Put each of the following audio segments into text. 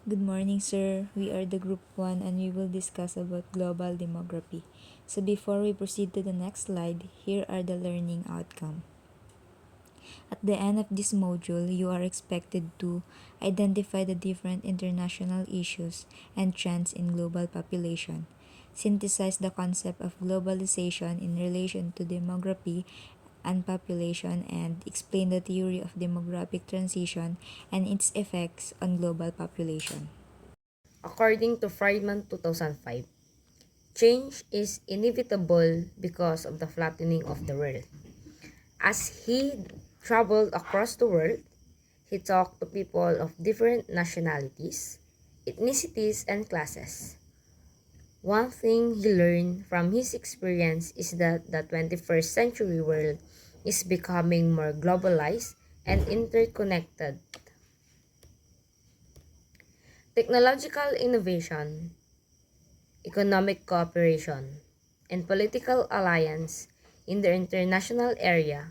Good morning, sir. We are the Group 1 and we will discuss about global demography. So before we proceed to the next slide, here are the learning outcome. At the end of this module, you are expected to identify the different international issues and trends in global population, synthesize the concept of globalization in relation to demography and population, and explain the theory of demographic transition and its effects on global population. According to Friedman 2005, change is inevitable because of the flattening of the world. As he traveled across the world, he talked to people of different nationalities, ethnicities, and classes. One thing he learned from his experience is that the 21st century world is becoming more globalized and interconnected. Technological innovation, economic cooperation, and political alliance in the international area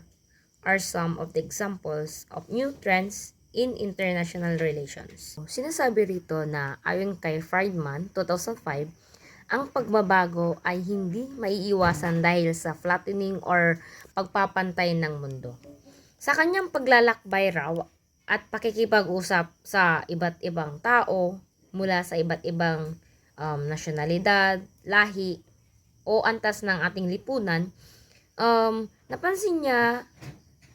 are some of the examples of new trends in international relations. Sinasabi rito na ayon kay Friedman 2005, ang pagbabago ay hindi maiiwasan dahil sa flattening or pagpapantay ng mundo. Sa kanyang paglalakbay raw at pakikipag-usap sa iba't ibang tao mula sa iba't ibang nasyonalidad, lahi, o antas ng ating lipunan, napansin niya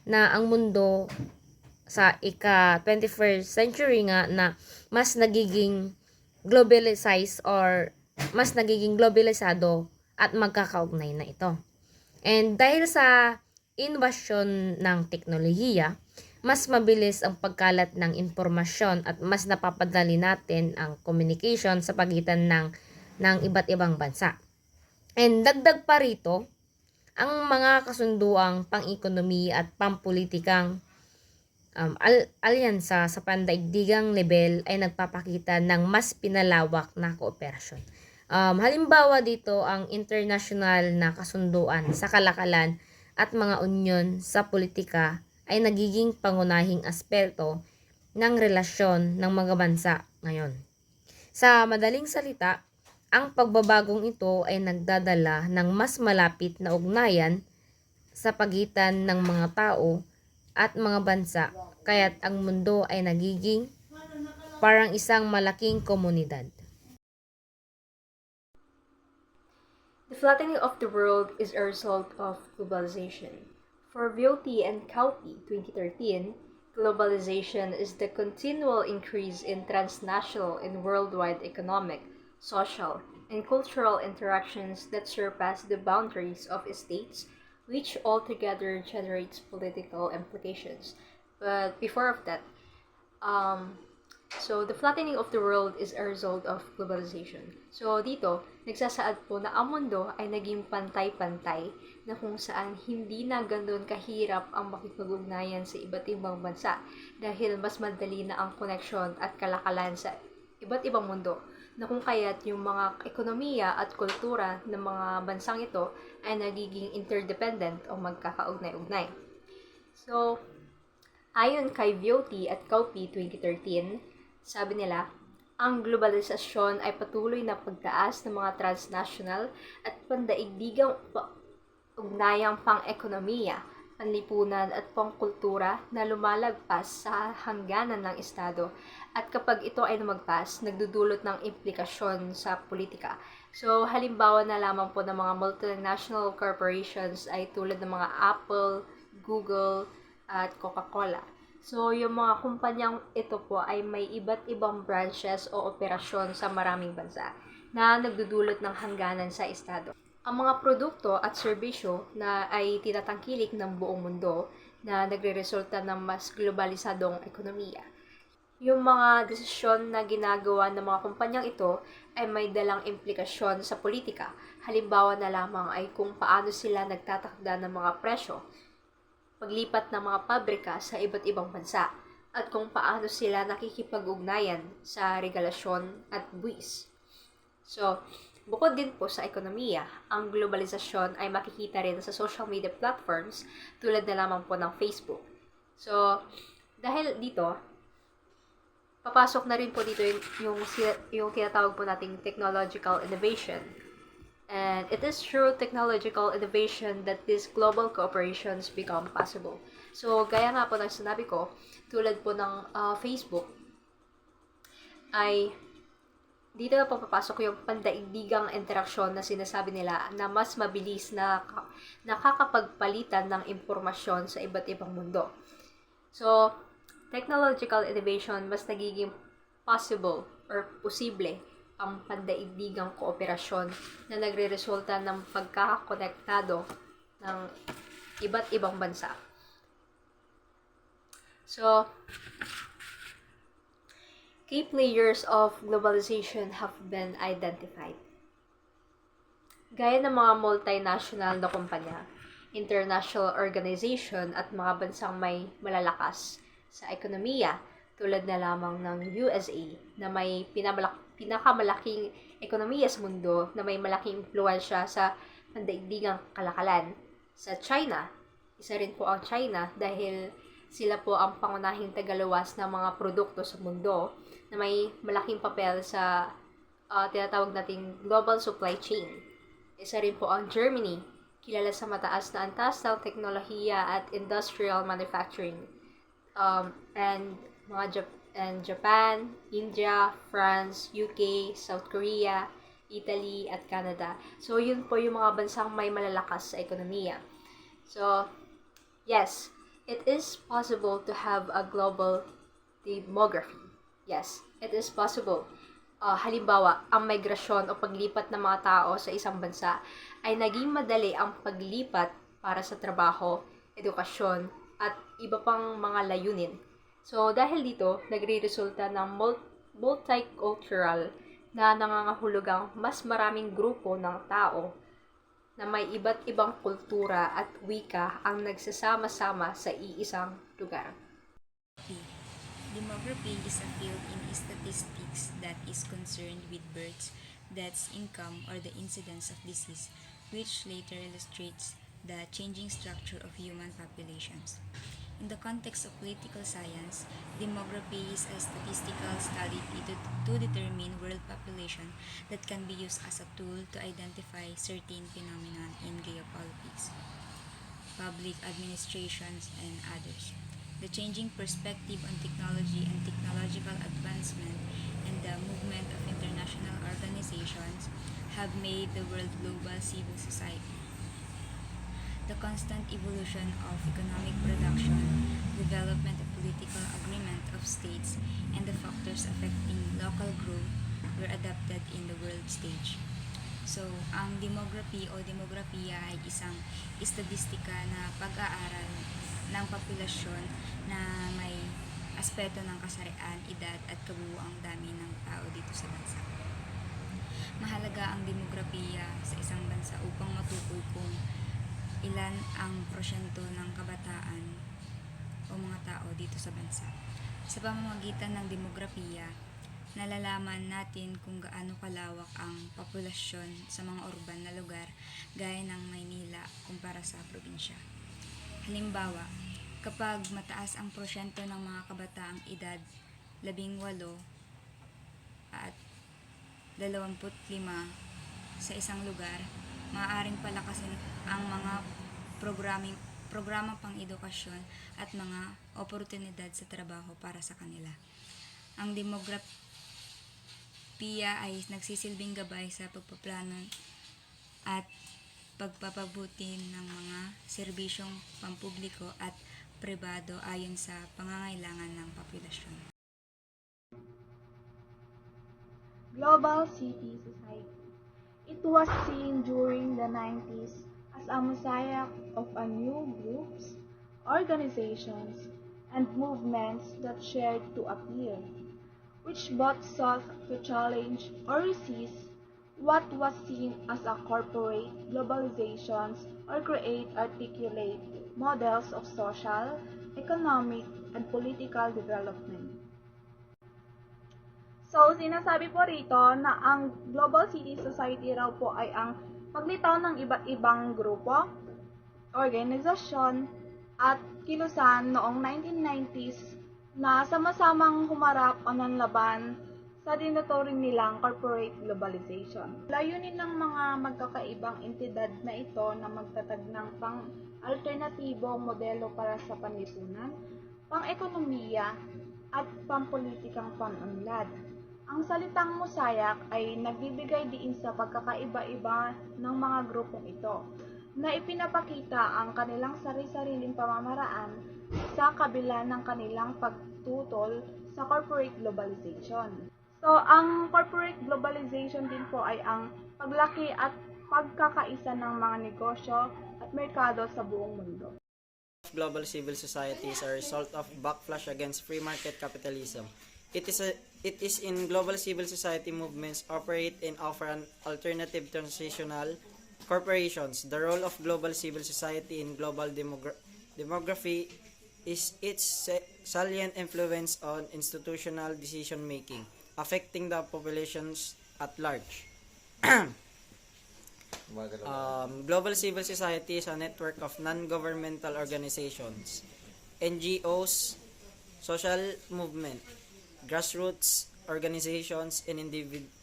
na ang mundo sa ika-21st century nga na mas nagiging globalized or mas nagiging globalisado at magkakaugnay na ito. And dahil sa inobasyon ng teknolohiya, mas mabilis ang pagkalat ng impormasyon at mas napapadali natin ang communication sa pagitan ng iba't ibang bansa. And dagdag pa rito, ang mga kasunduang pang-ekonomiya at pampolitikang alyansa sa pandaigdigang level ay nagpapakita ng mas pinalawak na kooperasyon. Halimbawa dito ang international na kasunduan sa kalakalan at mga unyon sa politika ay nagiging pangunahing aspeto ng relasyon ng mga bansa ngayon. Sa madaling salita, ang pagbabagong ito ay nagdadala ng mas malapit na ugnayan sa pagitan ng mga tao at mga bansa, kaya't ang mundo ay nagiging parang isang malaking komunidad. The flattening of the world is a result of globalization. For Viotti and Kaupi, 2013, globalization is the continual increase in transnational and worldwide economic, social, and cultural interactions that surpass the boundaries of states, which altogether generates political implications. But before of that, um, so, the flattening of the world is a result of globalization. So, dito, nagsasaad po na ang mundo ay naging pantay-pantay na kung saan hindi na ganoon kahirap ang makipag-ugnayan sa iba't ibang bansa dahil mas madali na ang koneksyon at kalakalan sa iba't ibang mundo na kung kaya't yung mga ekonomiya at kultura ng mga bansang ito ay nagiging interdependent o magkakaugnay-ugnay. So, ayon kay Viotti at Kaupi 2013, sabi nila, ang globalisasyon ay patuloy na pagtaas ng mga transnational at pandaigdigang ugnayang pang-ekonomiya, panlipunan at pangkultura na lumalagpas sa hangganan ng Estado. At kapag ito ay lumagpas, nagdudulot ng implikasyon sa politika. So, halimbawa na lamang po ng mga multinational corporations ay tulad ng mga Apple, Google, at Coca-Cola. So, yung mga kumpanyang ito po ay may iba't ibang branches o operasyon sa maraming bansa na nagdudulot ng hangganan sa estado. Ang mga produkto at serbisyo na ay tinatangkilik ng buong mundo na nagreresulta ng mas globalisadong ekonomiya. Yung mga desisyon na ginagawa ng mga kumpanyang ito ay may dalang implikasyon sa politika. Halimbawa na lamang ay kung paano sila nagtatakda ng mga presyo, paglipat ng mga pabrika sa iba't ibang bansa, at kung paano sila nakikipag-ugnayan sa regulasyon at buwis. So, bukod din po sa ekonomiya, ang globalisasyon ay makikita rin sa social media platforms tulad na lamang po ng Facebook. So, dahil dito, papasok na rin po dito yung tinatawag po nating technological innovation. And it is through technological innovation that these global cooperations become possible. So, gaya nga po ng sinabi ko, tulad po ng Facebook, ay dito na papapasok yung pandaigdigang interaksyon na sinasabi nila na mas mabilis na nakakapagpalitan ng impormasyon sa iba't ibang mundo. So, technological innovation mas nagiging possible or posible ang pandaigdigang kooperasyon na nagreresulta ng pagkakakonektado ng iba't ibang bansa. So, key players of globalization have been identified. Gaya ng mga multinational na kumpanya, international organization at mga bansang may malalakas sa ekonomiya tulad na lamang ng USA na may pinakamalaking ekonomiya sa mundo na may malaking impluwensya sa pandaigdigang kalakalan. Sa China, isa rin po ang China dahil sila po ang pangunahing tagaluwas ng mga produkto sa mundo na may malaking papel sa tinatawag nating global supply chain. Isa rin po ang Germany, kilala sa mataas na antas ng teknolohiya at industrial manufacturing. And Japan, India, France, UK, South Korea, Italy, at Canada. So, yun po yung mga bansang may malalakas sa ekonomiya. So, yes, it is possible to have a global demography. Yes, it is possible. Halimbawa, ang migrasyon o paglipat ng mga tao sa isang bansa ay naging madali ang paglipat para sa trabaho, edukasyon, at iba pang mga layunin. So, dahil dito, nagre-resulta ng multicultural na nangangahulugang mas maraming grupo ng tao na may iba't ibang kultura at wika ang nagsasama-sama sa iisang lugar. Demography is a field in statistics that is concerned with births, deaths, income, or the incidence of disease, which later illustrates the changing structure of human populations. In the context of political science, demography is a statistical study to determine world population that can be used as a tool to identify certain phenomena in geopolitics, public administrations, and others. The changing perspective on technology and technological advancement and the movement of international organizations have made the world global civil society. The constant evolution of economic production, development of political agreement of states, and the factors affecting local growth were adapted in the world stage. So, ang demography o demografiya ay isang estadistika na pag-aaral ng populasyon na may aspeto ng kasarian, edad at kabuuang dami ng tao dito sa bansa. Mahalaga ang demografiya sa isang bansa upang matukoy kung ilan ang porsyento ng kabataan o mga tao dito sa bansa. Sa pamamagitan ng demografiya, nalalaman natin kung gaano kalawak ang populasyon sa mga urban na lugar gaya ng Maynila kumpara sa probinsya. Halimbawa, kapag mataas ang porsyento ng mga kabataang edad 18 at 25 sa isang lugar, maaaring palakasin ang mga programang pang-edukasyon at mga oportunidad sa trabaho para sa kanila. Ang demografiya ay nagsisilbing gabay sa pagpaplano at pagpapabuti ng mga serbisyong pampubliko at pribado ayon sa pangangailangan ng populasyon. Global City Society. It was seen during the 90s as a mosaic of a new groups, organizations, and movements that shared to appear, which both sought to challenge or resist what was seen as a corporate globalizations or create articulate models of social, economic, and political development. So, sinasabi po rito na ang Global City Society raw po ay ang paglitaw ng iba't ibang grupo, organisasyon, at kilusan noong 1990s na sama-samang humarap o nanlaban sa tinuturing nilang corporate globalization. Layunin ng mga magkakaibang entidad na ito na magtatag ng pang-alternatibong modelo para sa panlipunan, pang-ekonomiya, at pampolitikang panunlad. Ang salitang mosayak ay nagbibigay diin sa pagkakaiba-iba ng mga grupong ito, na ipinapakita ang kanilang sari-sariling pamamaraan sa kabila ng kanilang pagtutol sa corporate globalization. So, ang corporate globalization din po ay ang paglaki at pagkakaisa ng mga negosyo at merkado sa buong mundo. Global civil society is a result of backlash against free market capitalism. It is in global civil society movements operate and offer an alternative transitional corporations. The role of global civil society in global demography is its salient influence on institutional decision making, affecting the populations at large. Global civil society is a network of non-governmental organizations, NGOs, social movement, grassroots organizations, and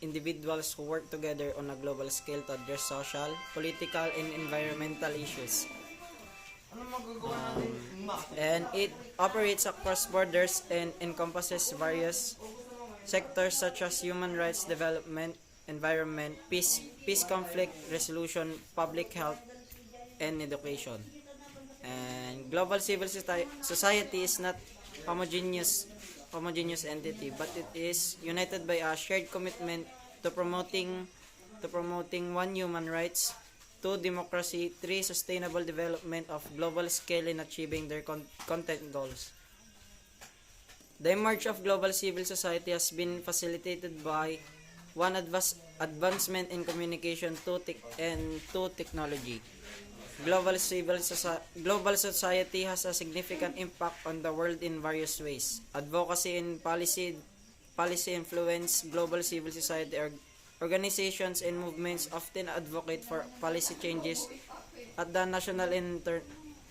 individuals who work together on a global scale to address social, political, and environmental issues. And it operates across borders and encompasses various sectors such as human rights development, environment, peace, conflict resolution, public health, and education. And global civil society is not homogeneous entity, but it is united by a shared commitment to promoting one, human rights, 2, democracy, 3, sustainable development of global scale in achieving their content goals. The emerge of global civil society has been facilitated by 1, advancement in communication, 2, technology. Global society has a significant impact on the world in various ways. Advocacy and policy influence. Global civil society organizations and movements often advocate for policy changes at the national and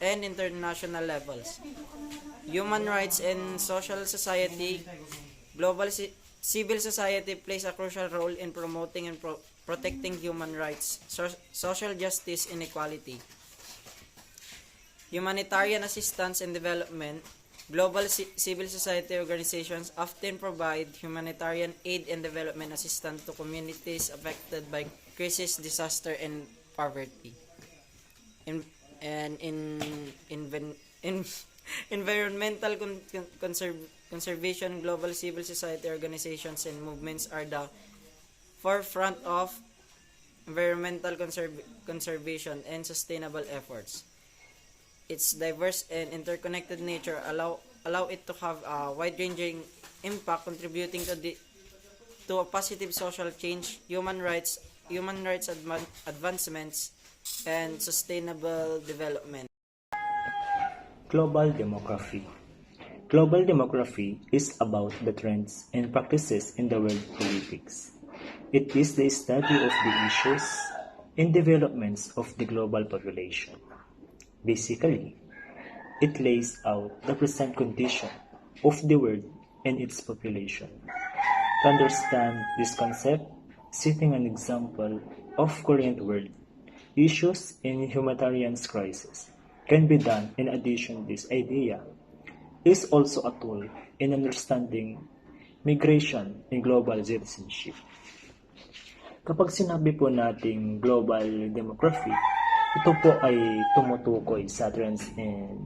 international levels. Human rights and social society. Global civil society plays a crucial role in promoting and protecting human rights, social justice, and equality. Humanitarian assistance and development. Global civil society organizations often provide humanitarian aid and development assistance to communities affected by crisis, disaster, and poverty. Environmental conservation. Global civil society organizations and movements are the forefront of environmental conservation and sustainable efforts. Its diverse and interconnected nature allow it to have a wide-ranging impact, contributing to a positive social change, human rights advancements, and sustainable development. Global demography. Global demography is about the trends and practices in the world politics. It is the study of the issues and developments of the global population. Basically, it lays out the present condition of the world and its population. To understand this concept, setting an example of current world issues in humanitarian crisis can be done. In addition, this idea is also a tool in understanding migration and global citizenship. Kapag sinabi po nating global demography, ito po ay tumutukoy sa trends and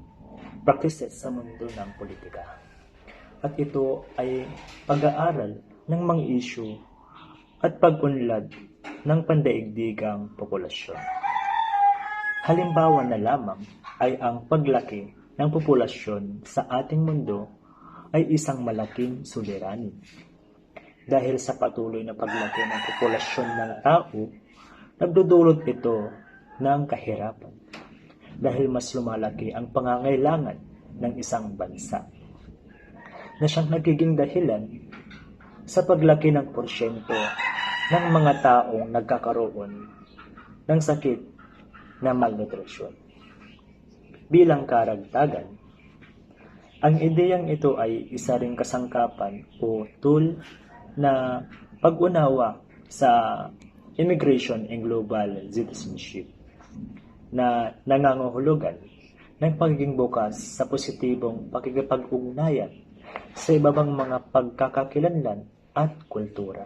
practices sa mundo ng politika. At ito ay pag-aaral ng mga issue at pag-unlad ng pandaigdigang populasyon. Halimbawa na lamang ay ang paglaki ng populasyon sa ating mundo ay isang malaking suliranin. Dahil sa patuloy na paglaki ng populasyon ng tao, nagdudulot ito ng kahirapan dahil mas lumalaki ang pangangailangan ng isang bansa na siyang nagiging dahilan sa paglaki ng porsyento ng mga taong nagkakaroon ng sakit na malnutrisyon. Bilang karagdagan, Ang ideyang ito ay isa ring kasangkapan o tool na pag-unawa sa immigration and global citizenship na nangangahulugan ng pagiging bukas sa positibong pakikipag-ugnayan sa ibabang mga pagkakakilanlan at kultura.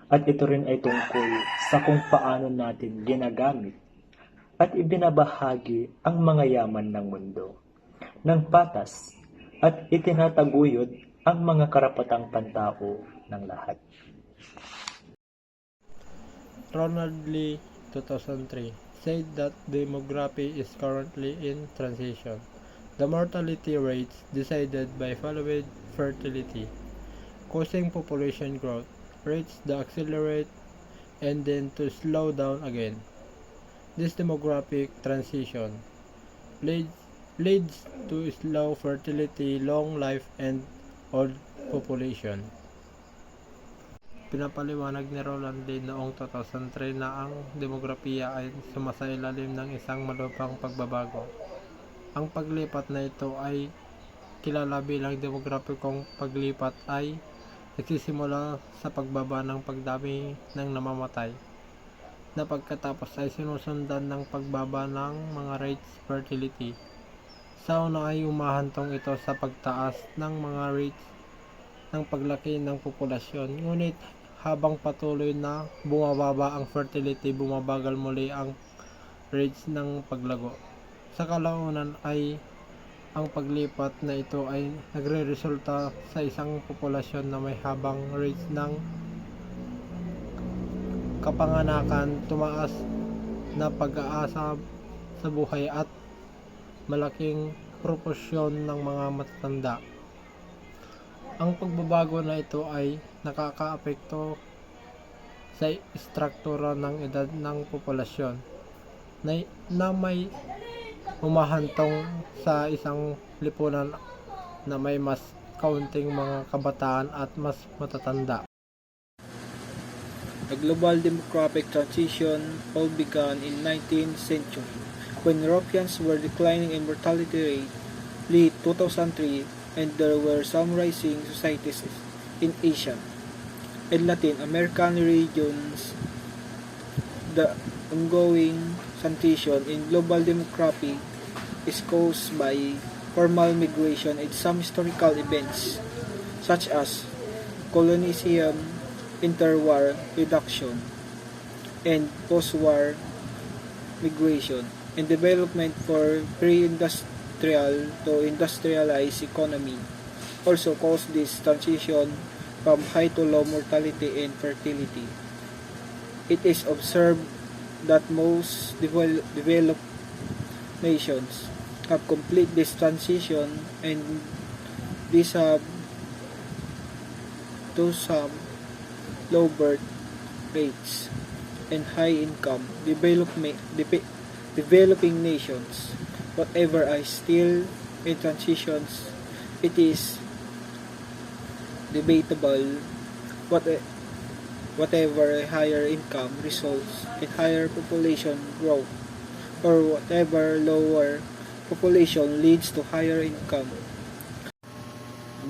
At ito rin ay tungkol sa kung paano natin ginagamit at ibinabahagi ang mga yaman ng mundo ng patas at itinataguyod ang mga karapatang pantao ng lahat. Ronald Lee, 2003, said that demography is currently in transition. The mortality rates decided by following fertility, causing population growth rates to accelerate and then to slow down again. This demographic transition leads to slow fertility, long life, and old population. Pinapaliwanag ni Roland Lee noong 2003 na ang demografiya ay sumasailalim ng isang malubhang pagbabago. Ang paglipat na ito ay kilala bilang demograpikong paglipat ay nagsisimula sa pagbaba ng pagdami ng namamatay na pagkatapos ay sinusundan ng pagbaba ng mga rates fertility. Sa una ay umahantong ito sa pagtaas ng mga rates ng paglaki ng populasyon, ngunit habang patuloy na bumababa ang fertility, bumabagal muli ang rates ng paglago. Sa kalaunan ay ang paglipat na ito ay nagre-resulta sa isang populasyon na may habang rates ng kapanganakan, tumaas na pag-aasa sa buhay at malaking proporsyon ng mga matatanda. Ang pagbabago na ito ay nakakaapekto sa istruktura ng edad ng populasyon na may humahantong sa isang lipunan na may mas kaunting mga kabataan at mas matatanda. The global demographic transition all began in 19th century when Europeans were declining in mortality rate late 2003 and there were some rising societies in Asia and Latin American regions. The ongoing transition in global demography is caused by formal migration and some historical events such as colonization, interwar reduction, and post-war migration, and development for pre-industrial to industrialized economy also caused this transition from high to low mortality and fertility. It is observed that most developed nations have complete this transition, and these have to some low birth rates and high income developing nations. Whatever are still in transitions, it is debatable whatever higher income results in higher population growth or whatever lower population leads to higher income.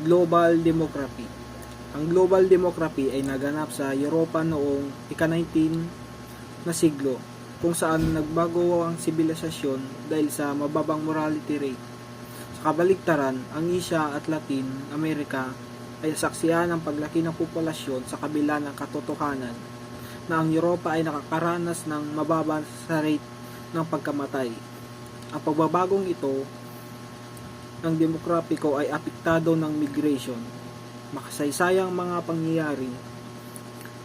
Global demography. Ang global demography ay naganap sa Europa noong ika-19 na siglo, kung saan nagbago ang sibilisasyon dahil sa mababang mortality rate. Sa kabaligtaran, ang Asia at Latin America ay saksihan ng paglaki ng populasyon sa kabila ng katotohanan na ang Europa ay nakakaranas ng mababa sa rate ng pagkamatay. Ang pagbabagong ito ng demograpiko ay apektado ng migration, makasaysayang mga pangyayari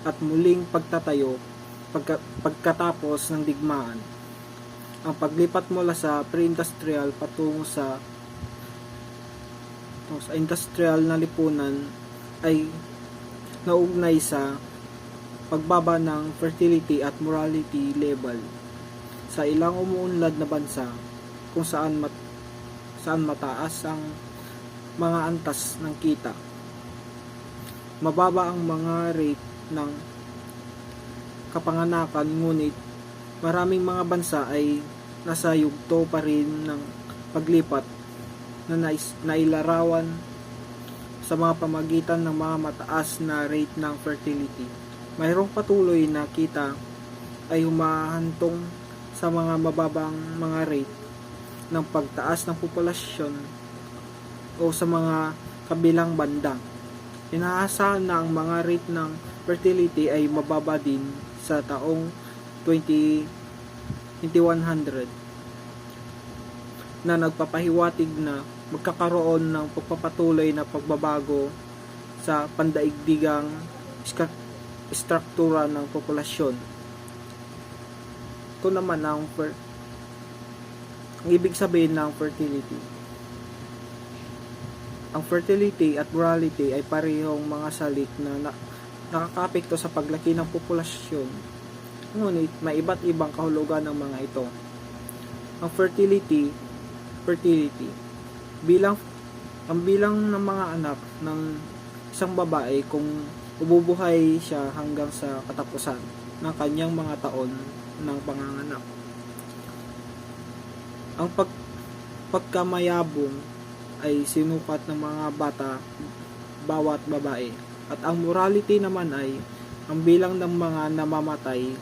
at muling pagtatayo pagkatapos ng digmaan. Ang paglipat mula sa pre-industrial patungo sa industrial na lipunan ay naugnay sa pagbaba ng fertility at mortality level sa ilang umuunlad na bansa kung saan mataas ang mga antas ng kita. Mababa ang mga rate ng kapanganakan, ngunit maraming mga bansa ay nasa yugto pa rin ng paglipat na nailarawan sa mga pamagitan ng mga mataas na rate ng fertility. Mayroong patuloy na kita ay humahantong sa mga mababang mga rate ng pagtaas ng populasyon o sa mga kabilang banda. Inaasahan na ang mga rate ng fertility ay mababa din sa taong 2100 na nagpapahiwatig na magkakaroon ng pagpapatuloy na pagbabago sa pandaigdigang struktura ng populasyon. Ito naman ang ibig sabihin ng fertility. Ang fertility at morality ay parehong mga salik na nakakaapekto sa paglaki ng populasyon. Ngunit may iba't ibang kahulugan ng mga ito. Ang fertility ang bilang ng mga anak ng isang babae kung ububuhay siya hanggang sa katapusan ng kanyang mga taon ng panganganak. Ang pagkamayabong ay sinukat ng mga bata bawat babae, at ang morality naman ay ang bilang ng mga namamatay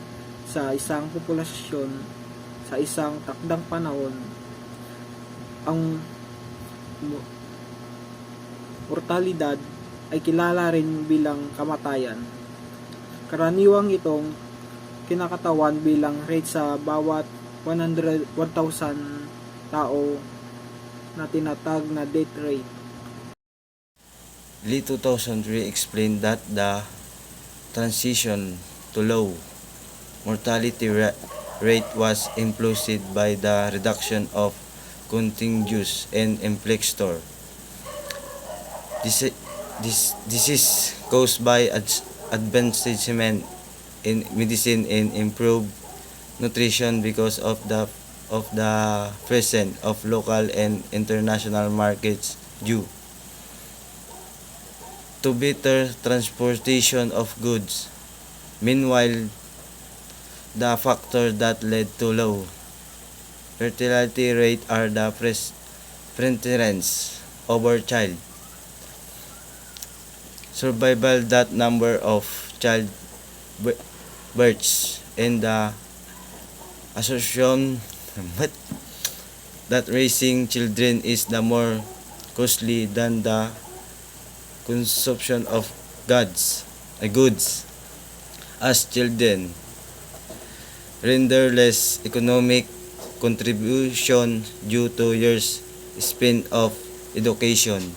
sa isang populasyon sa isang takdang panahon. Ang mortalidad ay kilala rin bilang kamatayan. Karaniwang itong kinakatawan bilang rate sa bawat 1,000 tao na tinatag na death rate. Lee 2003 explained that the transition to low mortality rate was influenced by the reduction of contiguous and inflector. This is caused by advancement in medicine and improved nutrition because of the presence of local and international markets due to better transportation of goods. Meanwhile, the factor that led to low fertility rate are the preference over child survival, that number of child births, and the assumption that raising children is the more costly than the consumption of goods, as children render less economic contribution due to years spent of education.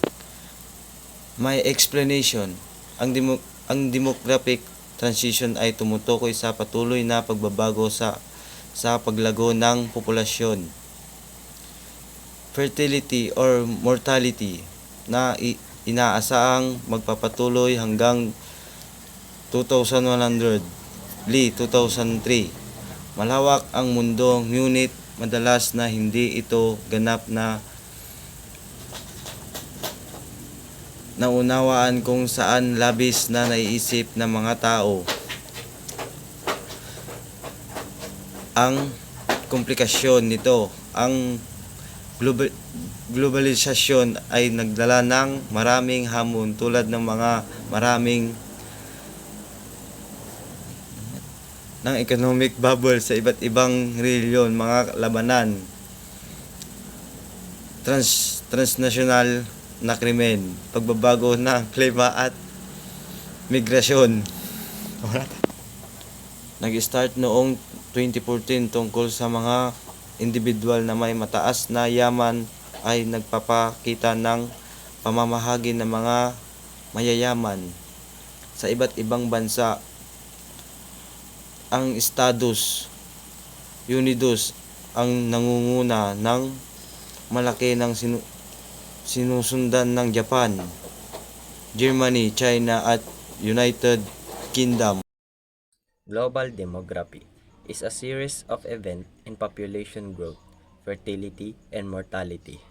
My explanation, ang demographic transition ay tumutukoy sa patuloy na pagbabago sa paglago ng populasyon. Fertility or mortality na inaasahang magpapatuloy hanggang 2100, Lee 2003. Malawak ang mundo, ngunit madalas na hindi ito ganap na naunawaan kung saan labis na naiisip ng mga tao. Ang komplikasyon nito, ang globalisasyon ay nagdala ng maraming hamon tulad ng maraming ng economic bubble sa iba't ibang rehiyon, mga labanan, transnational na krimen, pagbabago ng klima at migrasyon. Nag-start noong 2014 tungkol sa mga individual na may mataas na yaman ay nagpapakita ng pamamahagi ng mga mayayaman sa iba't ibang bansa. Ang Estados Unidos ang nangunguna ng malaki ng sinusundan ng Japan, Germany, China at United Kingdom. Global demography is a series of events in population growth, fertility, and mortality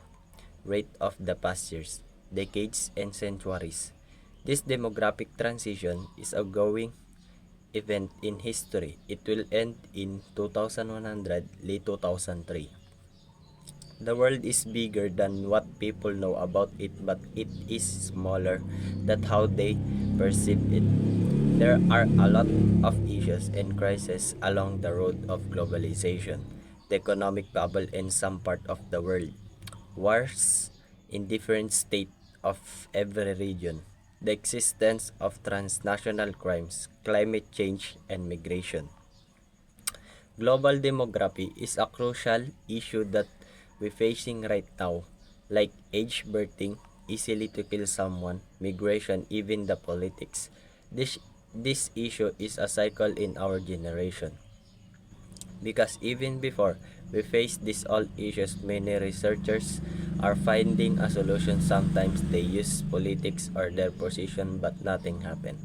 rate of the past years, decades, and centuries. This demographic transition is a ongoing event in history. It will end in 2100, late 2003. The world is bigger than what people know about it, but it is smaller than how they perceive it. There are a lot of issues and crises along the road of globalization, the economic bubble in some part of the world, wars in different states of every region, the existence of transnational crimes, climate change, and migration. Global demography is a crucial issue that we're facing right now, like age birthing, easily to kill someone, migration, even the politics. This issue is a cycle in our generation. Because even before we face these all issues, many researchers are finding a solution. Sometimes they use politics or their position, but nothing happened.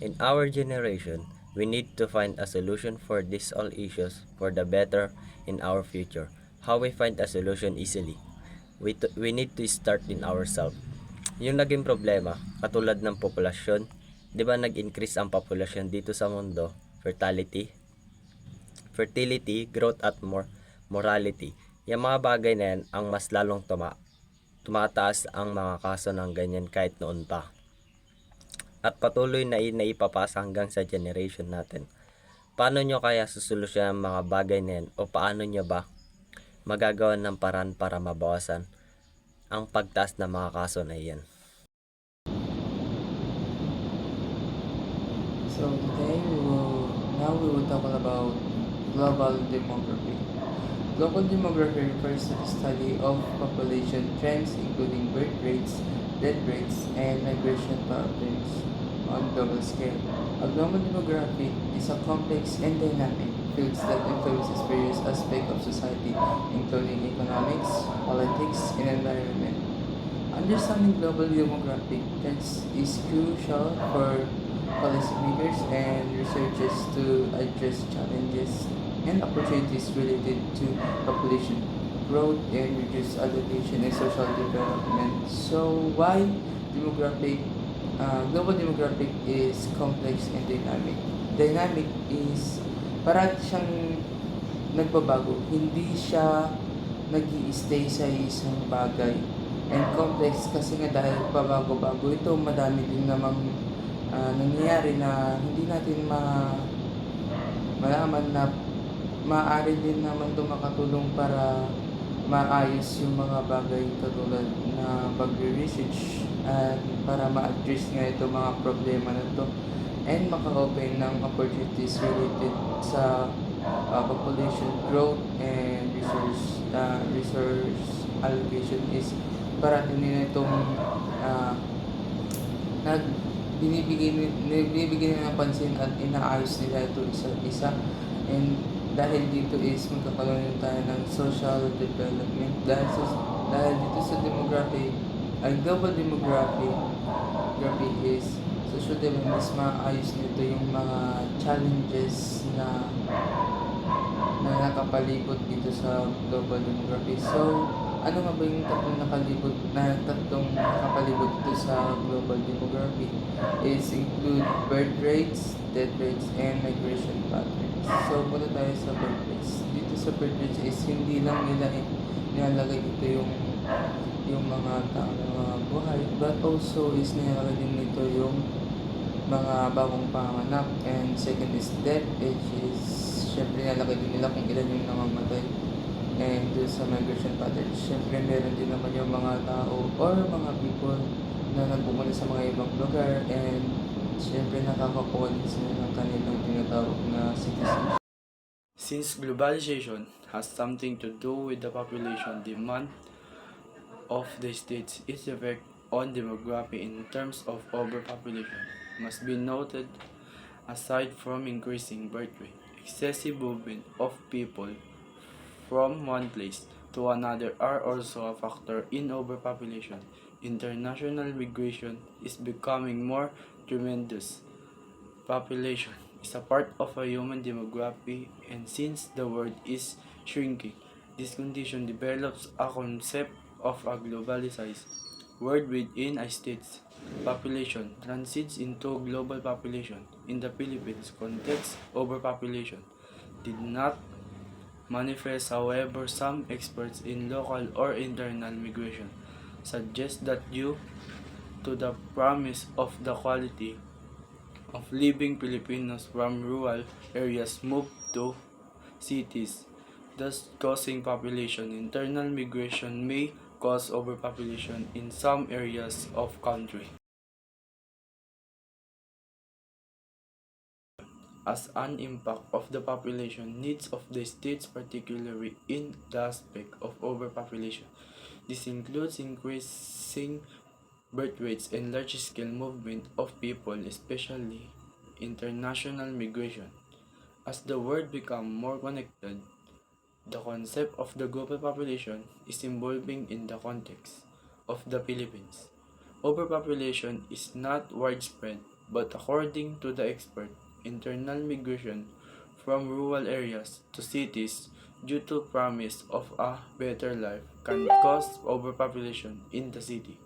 In our generation, we need to find a solution for these all issues for the better in our future. How we find a solution easily? We need to start in ourselves. Yung naging problema, katulad ng populasyon, di ba nag-increase ang populasyon dito sa mundo, fertility, growth at morality. Yung mga bagay na yan ang mas lalong tumataas ang mga kaso ng ganyan kahit noon pa. At patuloy na naipapasa hanggang sa generation natin. Paano nyo kaya susolusyon ang mga bagay na yan o paano nyo ba magagawa ng paraan para mabawasan ang pagtaas ng mga kaso na iyan? So today we will talk about global demography. Global demography refers to the study of population trends including birth rates, death rates, and migration patterns on global scale. A global demography is a complex and dynamic field that influences various aspects of society, including economics, politics, and environment. Understanding global demographic trends is crucial for policymakers and researchers to address challenges and opportunities related to population growth and reduce allocation and social development. So why demographic global demographic is complex and dynamic. Dynamic is parati siyang nagbabago, hindi siya nag-i-stay sa isang bagay. And complex kasi nga dahil pabago-bago ito, madami din namang nangyayari na hindi natin malaman na maaari din naman ito makatulong para maayos yung mga bagay katulad na pagre-research at para ma-address nga ito mga problema na ito and maka-open ng opportunities related sa population growth and resource allocation is parati nila itong binibigyan nila ng pansin at inaayos nila ito isa't isa. And dahil dito is magkakaroon tayo ng social development dahil dito sa demography ay global demography is social development, mas maayos nito yung mga challenges na nakapalibot dito sa global demography. So ano nga ba yung tatlong nakapalibot dito sa global demography is include birth rates, death rates, and migration patterns. So punta tayo sa birth rates. Dito sa birth rates is hindi lang nila nilalagay dito yung mga taong buhay, but also is nilalagay din nito yung mga bagong panganak. And second is death, which is syempre nilalagay din nila kung ilan yung namamatay. And sa migration patterns, syempre meron din naman yung mga tao or mga people na nagpupunta sa mga ibang lugar and syempre nakakakuha din sila ng kanilang tinatawag na citizenship. Since globalization has something to do with the population demand of the states, its effect on demography in terms of overpopulation must be noted. Aside from increasing birth rate, excessive movement of people from one place to another are also a factor in overpopulation. International migration is becoming more tremendous. Population is a part of a human demography, and since the world is shrinking, this condition develops a concept of a globalized world within a state's population transits into global population. In the Philippines context, overpopulation did not manifest. However, some experts in local or internal migration suggest that due to the promise of the quality of living, Filipinos from rural areas move to cities, thus causing population. Internal migration may cause overpopulation in some areas of country. As an impact of the population needs of the states, particularly in the aspect of overpopulation. This includes increasing birth rates and large-scale movement of people, especially international migration. As the world becomes more connected, the concept of the global population is evolving in the context of the Philippines. Overpopulation is not widespread, but according to the expert, internal migration from rural areas to cities due to promise of a better life can cause overpopulation in the city.